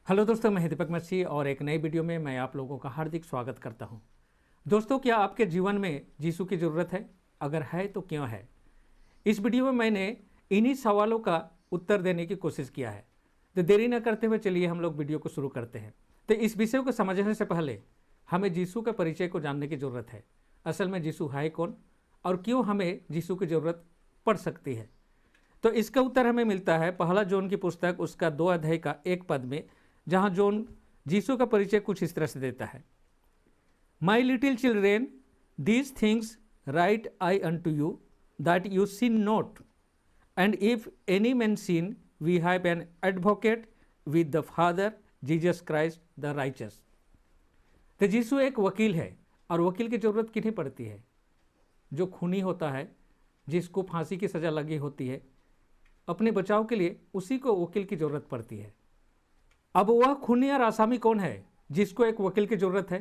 Hello दोस्तों, मैं दीपक मच्छी और एक नई वीडियो में मैं आप लोगों का हार्दिक स्वागत करता हूं। दोस्तों, क्या आपके जीवन में यीशु की ज़रूरत है? अगर है तो क्यों है? इस वीडियो में मैंने इन्हीं सवालों का उत्तर देने की कोशिश किया है। तो देरी न करते हुए चलिए हम लोग वीडियो को शुरू करते हैं। तो इस विषय को समझने से पहले हमें यीशु के परिचय को जानने की ज़रूरत है। असल में यीशु है कौन और क्यों हमें यीशु की ज़रूरत पड़ सकती है? तो इसका उत्तर हमें मिलता है पहला जॉन की पुस्तक उसका 2 अध्याय का 1 पद में, जहां जॉन यीशु का परिचय कुछ इस तरह से देता है। My little children, these things write I unto you that you sin not, and if any man sin we have an advocate with the Father Jesus Christ the righteous. तो यीशु एक वकील है और वकील की जरूरत किन्हें पड़ती है? जो खूनी होता है, जिसको फांसी की सजा लगी होती है, अपने बचाव के लिए उसी को वकील की जरूरत पड़ती है। अब वह खूनी और आसामी कौन है जिसको एक वकील की जरूरत है?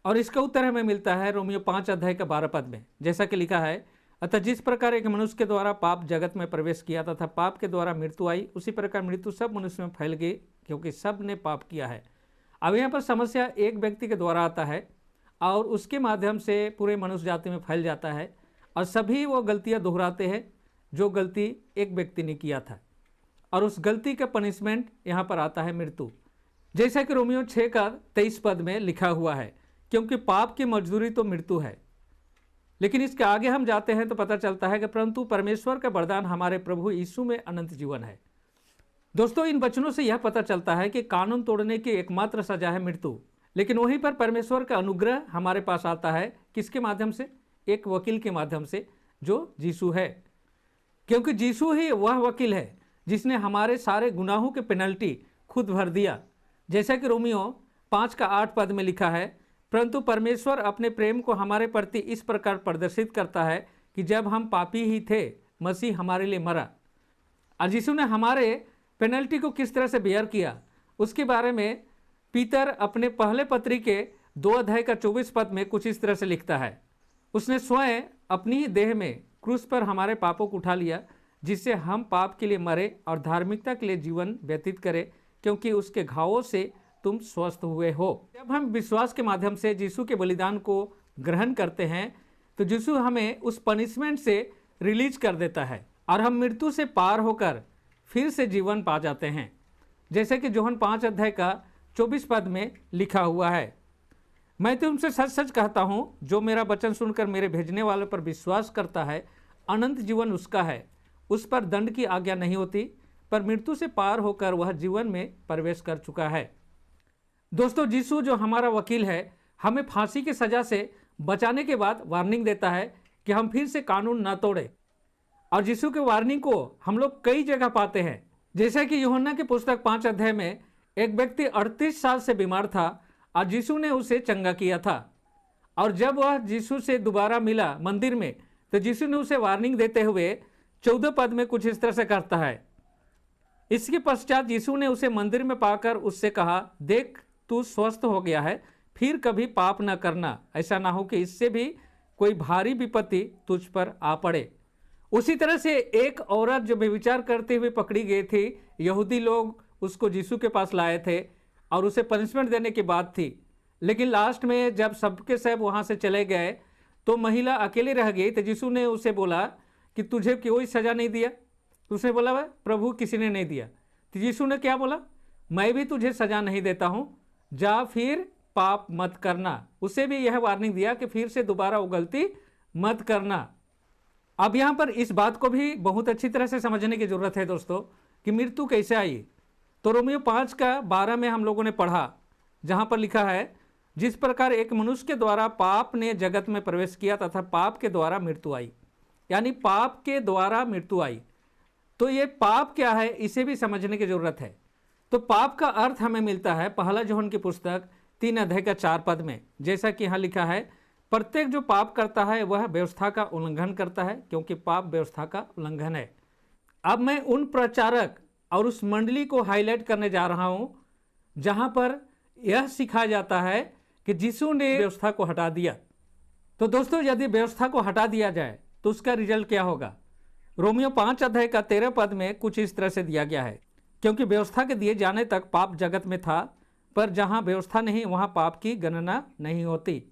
और इसका उत्तर हमें मिलता है रोमियो 5 अध्याय का 12 पद में, जैसा कि लिखा है, अतः जिस प्रकार एक मनुष्य के द्वारा पाप जगत में प्रवेश किया तथा पाप के द्वारा मृत्यु आई, उसी प्रकार मृत्यु सब मनुष्य में फैल गई, क्योंकि सब ने पाप किया है। अब यहाँ पर समस्या एक व्यक्ति के द्वारा आता है और उसके माध्यम से पूरे मनुष्य जाति में फैल जाता है और सभी वो गलतियाँ दोहराते हैं जो गलती एक व्यक्ति ने किया था, और उस गलती का पनिशमेंट यहाँ पर आता है मृत्यु। जैसा कि रोमियो 6 का 23 पद में लिखा हुआ है, क्योंकि पाप की मजदूरी तो मृत्यु है। लेकिन इसके आगे हम जाते हैं तो पता चलता है कि परंतु परमेश्वर का वरदान हमारे प्रभु यीशु में अनंत जीवन है। दोस्तों, इन वचनों से यह पता चलता है कि कानून तोड़ने की एकमात्र सजा है मृत्यु, लेकिन वहीं पर परमेश्वर का अनुग्रह हमारे पास आता है। किसके माध्यम से? एक वकील के माध्यम से, जो यीशु है। क्योंकि यीशु ही वह वकील है जिसने हमारे सारे गुनाहों के पेनल्टी खुद भर दिया। जैसा कि रोमियो 5 का 8 पद में लिखा है, परंतु परमेश्वर अपने प्रेम को हमारे प्रति इस प्रकार प्रदर्शित करता है कि जब हम पापी ही थे, मसीह हमारे लिए मरा। और यीशु ने हमारे पेनल्टी को किस तरह से बेयर किया, उसके बारे में पीतर अपने पहले पत्री के 2 अध्याय का 24 पद में कुछ इस तरह से लिखता है, उसने स्वयं अपनी ही देह में क्रूस पर हमारे पापों को उठा लिया, जिससे हम पाप के लिए मरे और धार्मिकता के लिए जीवन व्यतीत करें, क्योंकि उसके घावों से तुम स्वस्थ हुए हो। जब हम विश्वास के माध्यम से यीशु के बलिदान को ग्रहण करते हैं तो यीशु हमें उस पनिशमेंट से रिलीज कर देता है और हम मृत्यु से पार होकर फिर से जीवन पा जाते हैं। जैसे कि यूहन्ना 5 अध्याय का 24 पद में लिखा हुआ है, मैं तुमसे सच सच कहता हूँ, जो मेरा वचन सुनकर मेरे भेजने वाले पर विश्वास करता है, अनंत जीवन उसका है। उस पर दंड की आज्ञा नहीं होती, पर मृत्यु से पार होकर वह जीवन में प्रवेश कर चुका है। दोस्तों, यीशु जो हमारा वकील है, हमें फांसी की सजा से बचाने के बाद वार्निंग देता है कि हम फिर से कानून न तोड़े। और यीशु के वार्निंग को हम लोग कई जगह पाते हैं। जैसे कि यूहन्ना की पुस्तक 5 अध्याय में एक व्यक्ति 38 साल से बीमार था और यीशु ने उसे चंगा किया था। और जब वह यीशु से दोबारा मिला मंदिर में, तो यीशु ने उसे वार्निंग देते हुए 14 पद में कुछ इस तरह से कहता है, इसके पश्चात यीशु ने उसे मंदिर में पाकर उससे कहा, देख तू स्वस्थ हो गया है, फिर कभी पाप न करना, ऐसा ना हो कि इससे भी कोई भारी विपत्ति तुझ पर आ पड़े। उसी तरह से एक औरत जो व्यभिचार करते हुए पकड़ी गई थी, यहूदी लोग उसको यीशु के पास लाए थे और उसे पनिशमेंट देने की बात थी। लेकिन लास्ट में जब सबके सब वहाँ से चले गए तो महिला अकेली रह गई। तो यीशु ने उसे बोला कि तुझे कोई सजा नहीं दिया? उसने बोला, वह प्रभु किसी ने नहीं दिया। तो यीशु ने क्या बोला, मैं भी तुझे सजा नहीं देता हूँ, जा फिर पाप मत करना। उसे भी यह वार्निंग दिया कि फिर से दोबारा वो गलती मत करना। अब यहाँ पर इस बात को भी बहुत अच्छी तरह से समझने की जरूरत है दोस्तों, कि मृत्यु कैसे आई। तो रोमियो 5 का 12 में हम लोगों ने पढ़ा, जहाँ पर लिखा है, जिस प्रकार एक मनुष्य के द्वारा पाप ने जगत में प्रवेश किया तथा पाप के द्वारा मृत्यु आई। यानी पाप के द्वारा मृत्यु आई। तो ये पाप क्या है, इसे भी समझने की जरूरत है। तो पाप का अर्थ हमें मिलता है पहला यूहन्ना की पुस्तक 3 अध्याय का 4 पद में, जैसा कि यहाँ लिखा है, प्रत्येक जो पाप करता है वह व्यवस्था का उल्लंघन करता है, क्योंकि पाप व्यवस्था का उल्लंघन है। अब मैं उन प्रचारक और उस मंडली को हाईलाइट करने जा रहा हूँ जहाँ पर यह सिखाया जाता है कि यीशु ने व्यवस्था को हटा दिया। तो दोस्तों, यदि व्यवस्था को हटा दिया जाए तो उसका रिजल्ट क्या होगा? रोमियो 5 अध्याय का 13 पद में कुछ इस तरह से दिया गया है, क्योंकि व्यवस्था के दिए जाने तक पाप जगत में था, पर जहां व्यवस्था नहीं वहां पाप की गणना नहीं होती।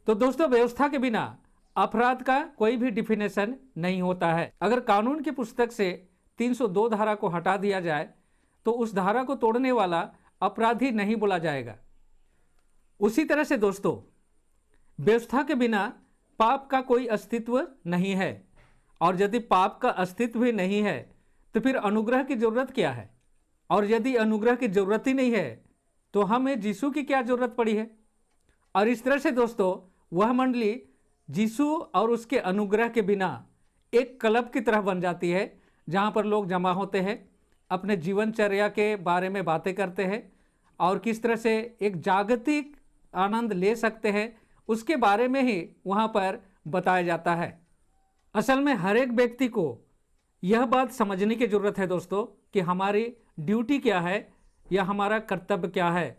तो दोस्तों, व्यवस्था के बिना अपराध का कोई भी डिफिनेशन नहीं होता है। अगर कानून की पुस्तक से 302 धारा को हटा दिया जाए तो उस धारा को तोड़ने वाला अपराधी नहीं बोला जाएगा। उसी तरह से दोस्तों, व्यवस्था के बिना पाप का कोई अस्तित्व नहीं है, और यदि पाप का अस्तित्व ही नहीं है तो फिर अनुग्रह की जरूरत क्या है? और यदि अनुग्रह की जरूरत ही नहीं है तो हमें यीशु की क्या जरूरत पड़ी है? और इस तरह से दोस्तों, वह मंडली यीशु और उसके अनुग्रह के बिना एक क्लब की तरह बन जाती है, जहां पर लोग जमा होते हैं, अपने जीवनचर्या के बारे में बातें करते हैं और किस तरह से एक जागतिक आनंद ले सकते हैं उसके बारे में ही वहां पर बताया जाता है। असल में हर एक व्यक्ति को यह बात समझने की जरूरत है दोस्तों कि हमारी ड्यूटी क्या है या हमारा कर्तव्य क्या है।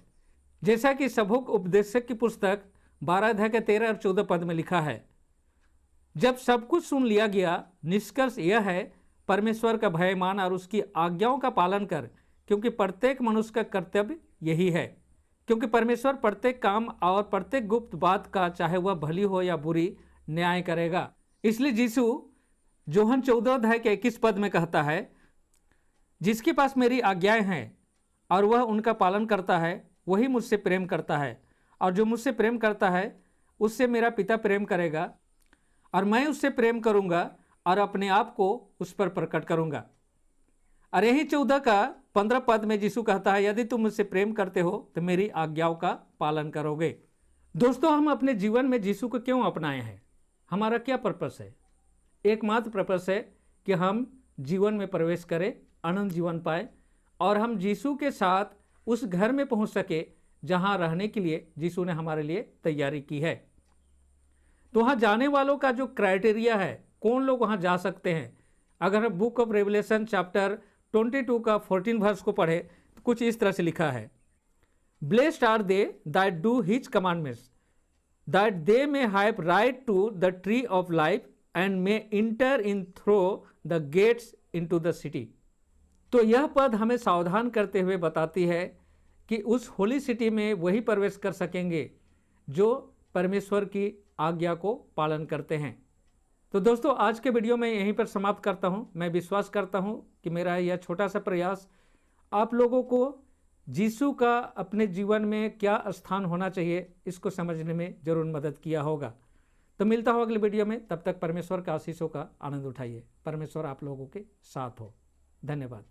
जैसा कि सबूक उपदेशक की पुस्तक 12 अध्याय के 13 और 14 पद में लिखा है, जब सब कुछ सुन लिया गया, निष्कर्ष यह है, परमेश्वर का भय मान और उसकी आज्ञाओं का पालन कर, क्योंकि प्रत्येक मनुष्य का कर्तव्य यही है। क्योंकि परमेश्वर प्रत्येक काम और प्रत्येक गुप्त बात का, चाहे वह भली हो या बुरी, न्याय करेगा। इसलिए यीशु जोहन 14 अध्याय के 21 पद में कहता है, जिसके पास मेरी आज्ञाएं हैं और वह उनका पालन करता है, वही मुझसे प्रेम करता है, और जो मुझसे प्रेम करता है उससे मेरा पिता प्रेम करेगा, और मैं उससे प्रेम करूंगा और अपने आप को उस पर प्रकट करूंगा। और यही 14 का 15 पद में यीशु कहता है, यदि तुम मुझसे प्रेम करते हो तो मेरी आज्ञाओं का पालन करोगे। दोस्तों, हम अपने जीवन में यीशु को क्यों अपनाए हैं? हमारा क्या पर्पस है? एकमात्र पर्पस है कि हम जीवन में प्रवेश करें, अनंत जीवन पाए, और हम यीशु के साथ उस घर में पहुंच सके जहां रहने के लिए यीशु ने हमारे लिए तैयारी की है। तो वहां जाने वालों का जो क्राइटेरिया है, कौन लोग वहां जा सकते हैं, अगर हम बुक ऑफ रेवलेशन चैप्टर 22 का 14 वर्स को पढ़े तो कुछ इस तरह से लिखा है, blessed are they that do his commandments, that they may have right to the tree of life and may enter in through the gates into the city. तो यह पद हमें सावधान करते हुए बताती है कि उस होली सिटी में वही प्रवेश कर सकेंगे जो परमेश्वर की आज्ञा को पालन करते हैं। तो दोस्तों, आज के वीडियो में यहीं पर समाप्त करता हूं। मैं विश्वास करता हूं कि मेरा यह छोटा सा प्रयास आप लोगों को यीशु का अपने जीवन में क्या स्थान होना चाहिए इसको समझने में जरूर मदद किया होगा। तो मिलता हूं अगले वीडियो में, तब तक परमेश्वर के आशीषों का आनंद उठाइए। परमेश्वर आप लोगों के साथ हो। धन्यवाद।